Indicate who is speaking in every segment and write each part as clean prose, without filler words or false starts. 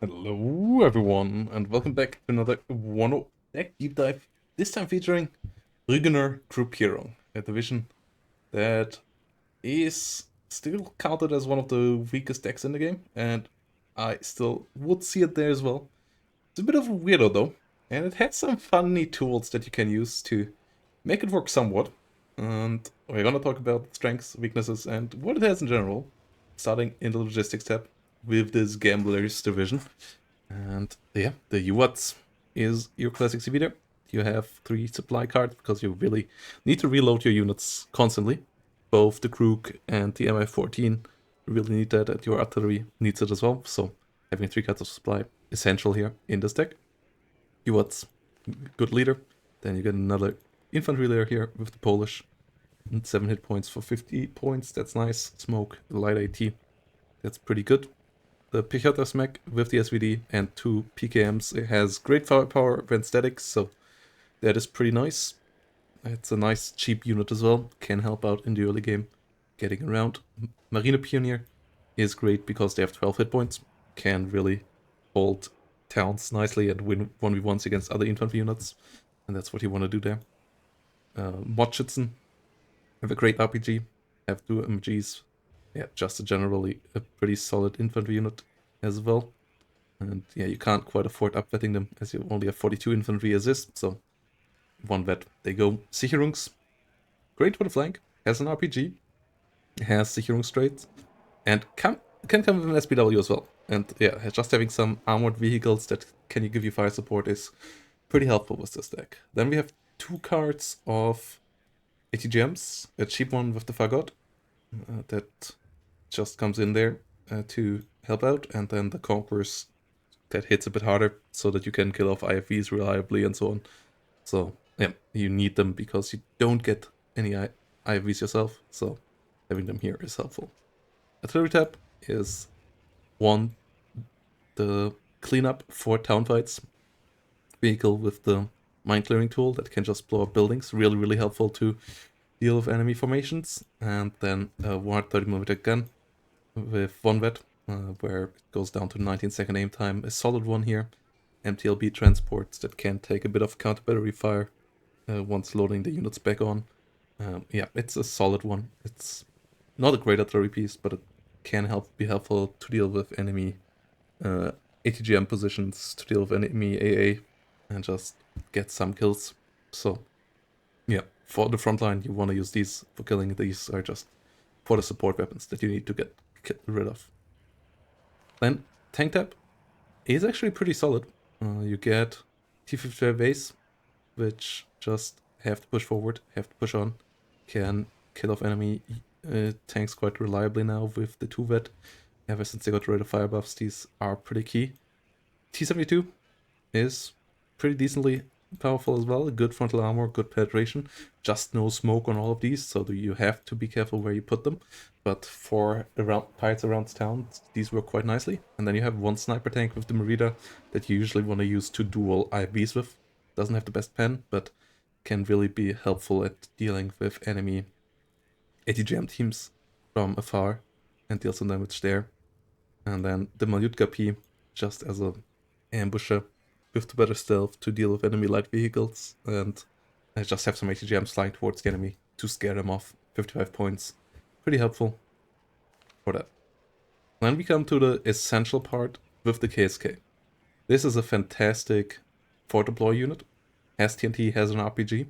Speaker 1: Hello everyone, and welcome back to another Wano deck deep dive, this time featuring Rügener Gruppierung, a division that is still counted as one of the weakest decks in the game, and I still would see it there as well. It's a bit of a weirdo though, and it has some funny tools that you can use to make it work somewhat, and we're gonna talk about strengths, weaknesses, and what it has in general, starting in the logistics tab with this Gamblers division. And yeah, the UWATS is your classic CB. You have 3 supply cards because you really need to reload your units constantly. Both the Krug and the MI14 really need that, and your artillery needs it as well. So having 3 cards of supply essential here in this deck. UWATS, good leader. Then you get another infantry leader here with the Polish. And 7 hit points for 50 points. That's nice. Smoke, light AT. That's pretty good. The Pichotas mech with the SVD and 2 PKMs. It has great firepower when static, so that is pretty nice. It's a nice cheap unit as well, can help out in the early game, getting around. Marine Pioneer is great because they have 12 hit points, can really hold towns nicely and win 1v1s against other infantry units, and that's what you want to do there. Motschützen have a great RPG, have 2 MGs. Yeah, just a generally a pretty solid infantry unit as well. And yeah, you can't quite afford upvetting them as you only have 42 infantry as is, so 1 vet. They go Sicherungs. Great for the flank, has an RPG, has Sicherungstraits, and can come with an SPW as well. And yeah, just having some armored vehicles that can give you fire support is pretty helpful with this deck. Then we have 2 cards of ATGMs, a cheap one with the Fagot, that just comes in there to help out, and then the Conquerors that hits a bit harder so that you can kill off IFVs reliably and so on. So yeah, you need them because you don't get any IFVs yourself, so having them here is helpful. Artillery tab is one, the cleanup for town fights vehicle with the mine clearing tool that can just blow up buildings, really helpful to deal with enemy formations. And then a 130mm gun with 1 vet, where it goes down to 19-second aim time. A solid one here. MTLB transports that can take a bit of counter battery fire once loading the units back on. Yeah, it's a solid one. It's not a great artillery piece, but it can be helpful to deal with enemy ATGM positions, to deal with enemy AA, and just get some kills. So yeah, for the front line, you want to use these for killing. These are just for the support weapons that you need to get rid of. Then tank tab is actually pretty solid. You get T55 base, which just have to push forward, have to push on, can kill off enemy tanks quite reliably now with the 2 vet. Ever since they got rid of fire buffs, these are pretty key. T72 is pretty decently powerful as well. Good frontal armor, good penetration. Just no smoke on all of these, so you have to be careful where you put them. But for fights around town, these work quite nicely. And then you have 1 sniper tank with the Merida that you usually want to use to dual IVs with. Doesn't have the best pen, but can really be helpful at dealing with enemy ATGM teams from afar and deal some damage there. And then the Malyutka P, just as a ambusher with the better stealth to deal with enemy light vehicles, and I just have some ATGMs flying towards the enemy to scare them off. 55 points. Pretty helpful for that. Then we come to the essential part with the KSK. This is a fantastic fort deploy unit. Has TNT, has an RPG,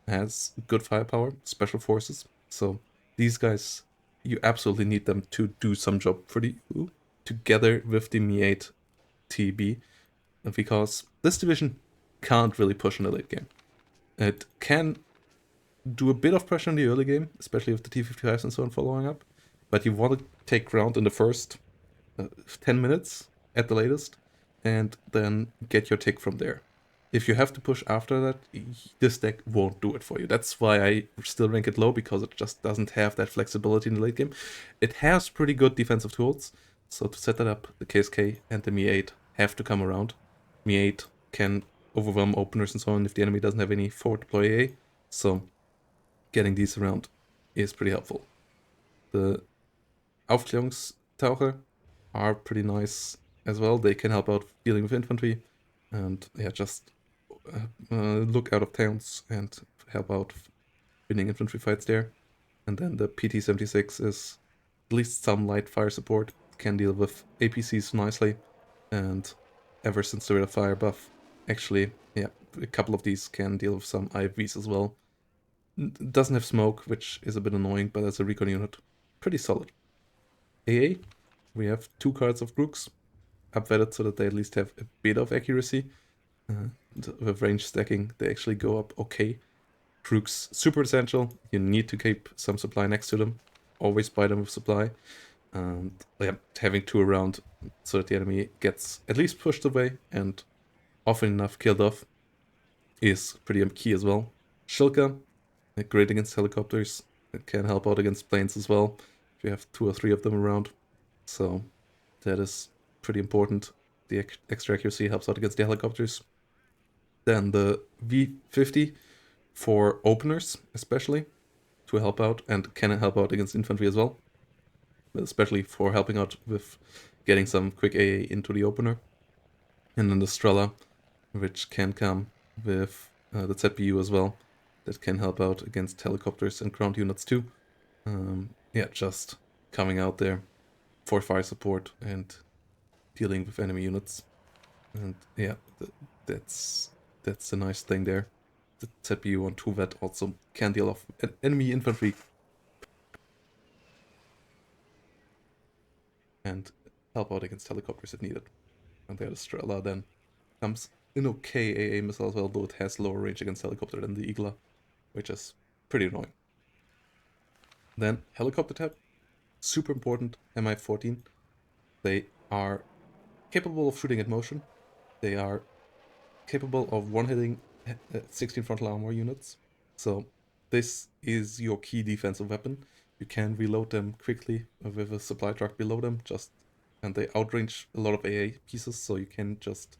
Speaker 1: has good firepower, special forces. So these guys, you absolutely need them to do some job for you, together with the Mi-8 TB, because this division can't really push in the late game. It can do a bit of pressure in the early game, especially with the T55s and so on following up, but you want to take ground in the first 10 minutes at the latest, and then get your tick from there. If you have to push after that, this deck won't do it for you. That's why I still rank it low, because it just doesn't have that flexibility in the late game. It has pretty good defensive tools, so to set that up, the KSK and the Mi-8 have to come around. Mi-8 can overwhelm openers and so on if the enemy doesn't have any forward deploy AA, so getting these around is pretty helpful. The Aufklärungstaucher are pretty nice as well. They can help out dealing with infantry, and yeah, just look out of towns and help out winning infantry fights there. And then the PT-76 is at least some light fire support, can deal with APCs nicely, and ever since the rate of fire buff, actually, yeah, a couple of these can deal with some IFVs as well. Doesn't have smoke, which is a bit annoying, but as a recon unit, pretty solid. AA, we have 2 cards of Grooks, upvetted so that they at least have a bit of accuracy. With range stacking, they actually go up okay. Crooks, super essential. You need to keep some supply next to them. Always buy them with supply. And yeah, having 2 around so that the enemy gets at least pushed away and often enough killed off is pretty key as well. Shilka, great against helicopters. It can help out against planes as well if you have 2 or 3 of them around. So that is pretty important. The extra accuracy helps out against the helicopters. Then the V50 for openers, especially, to help out, and can help out against infantry as well. But especially for helping out with getting some quick AA into the opener. And then the Strela, which can come with the ZPU as well, that can help out against helicopters and ground units too. Yeah, just coming out there for fire support and dealing with enemy units. And yeah, that's the nice thing there. The ZPU on 2 vet also can deal off enemy infantry and help out against helicopters if needed. And the Strela then comes in okay AA missile as well, though it has lower range against helicopter than the Eagler, which is pretty annoying. Then helicopter tab, super important, Mi-14. They are capable of shooting at motion. They are capable of one-hitting 16 frontal armor units. So this is your key defensive weapon. You can reload them quickly with a supply truck below them, and they outrange a lot of AA pieces, so you can just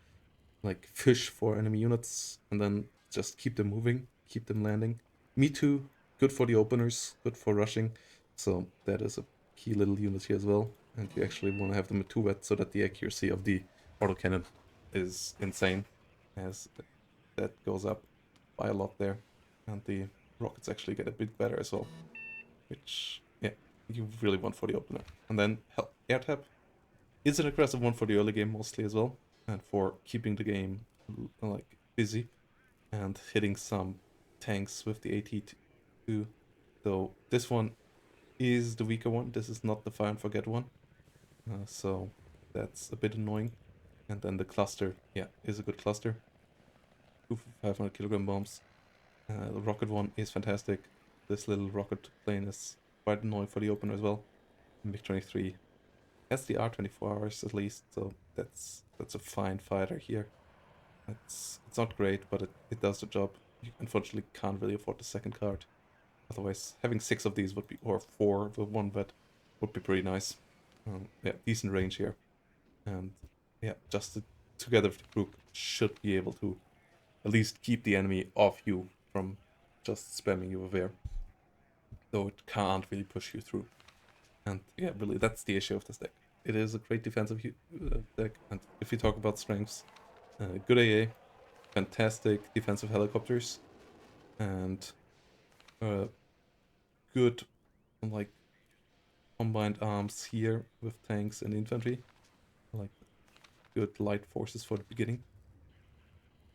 Speaker 1: like fish for enemy units and then just keep them moving, keep them landing. Me too, good for the openers, good for rushing. So that is a key little unit here as well. And you actually want to have them at 2 wet so that the accuracy of the autocannon is insane, as that goes up by a lot there. And the rockets actually get a bit better as well, which, yeah, you really want for the opener. And then air tap is an aggressive one for the early game mostly as well, and for keeping the game like busy and hitting some tanks with the AT2. Though this one is the weaker one. This is not the fire and forget one, so that's a bit annoying. And then the cluster, yeah, is a good cluster. 2 500 kilogram bombs. The rocket one is fantastic. This little rocket plane is quite annoying for the opener as well. MiG-23 has the R24 hours at least, so that's a fine fighter here. It's not great, but it does the job. You unfortunately can't really afford the second card. Otherwise, having 6 of these would be, or 4 with 1 vet, would be pretty nice. Yeah, decent range here. And yeah, just together with the Brook should be able to at least keep the enemy off you from just spamming you with air. Though it can't really push you through. And yeah, really, that's the issue of this deck. It is a great defensive deck, and if you talk about strengths, good AA, fantastic defensive helicopters, and good like combined arms here with tanks and infantry, like good light forces for the beginning.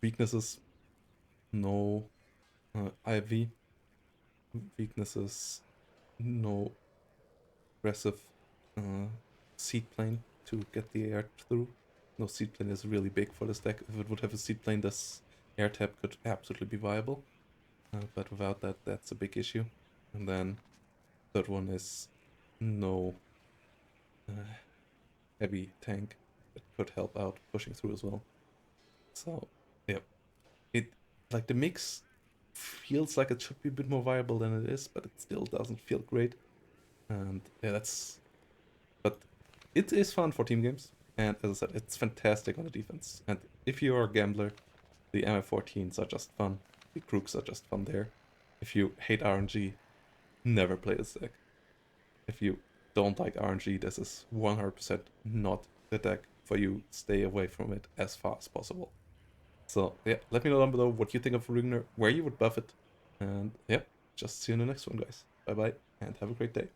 Speaker 1: Weaknesses, no IV. Weaknesses, no aggressive seed plane to get the air through. No, seed plane is really big for this deck. If it would have a seed plane, this air tap could absolutely be viable. But without that, that's a big issue. And then third one is no heavy tank that could help out pushing through as well. So yeah, it like the mix feels like it should be a bit more viable than it is, but it still doesn't feel great. And yeah, but it is fun for team games. And as I said, it's fantastic on the defense. And if you are a gambler, the MF14s are just fun. The Crooks are just fun there. If you hate RNG, never play this deck. If you don't like RNG, this is 100% not the deck for you. Stay away from it as far as possible. So yeah, let me know down below what you think of Rügener, where you would buff it. And yeah, just see you in the next one, guys. Bye bye, and have a great day.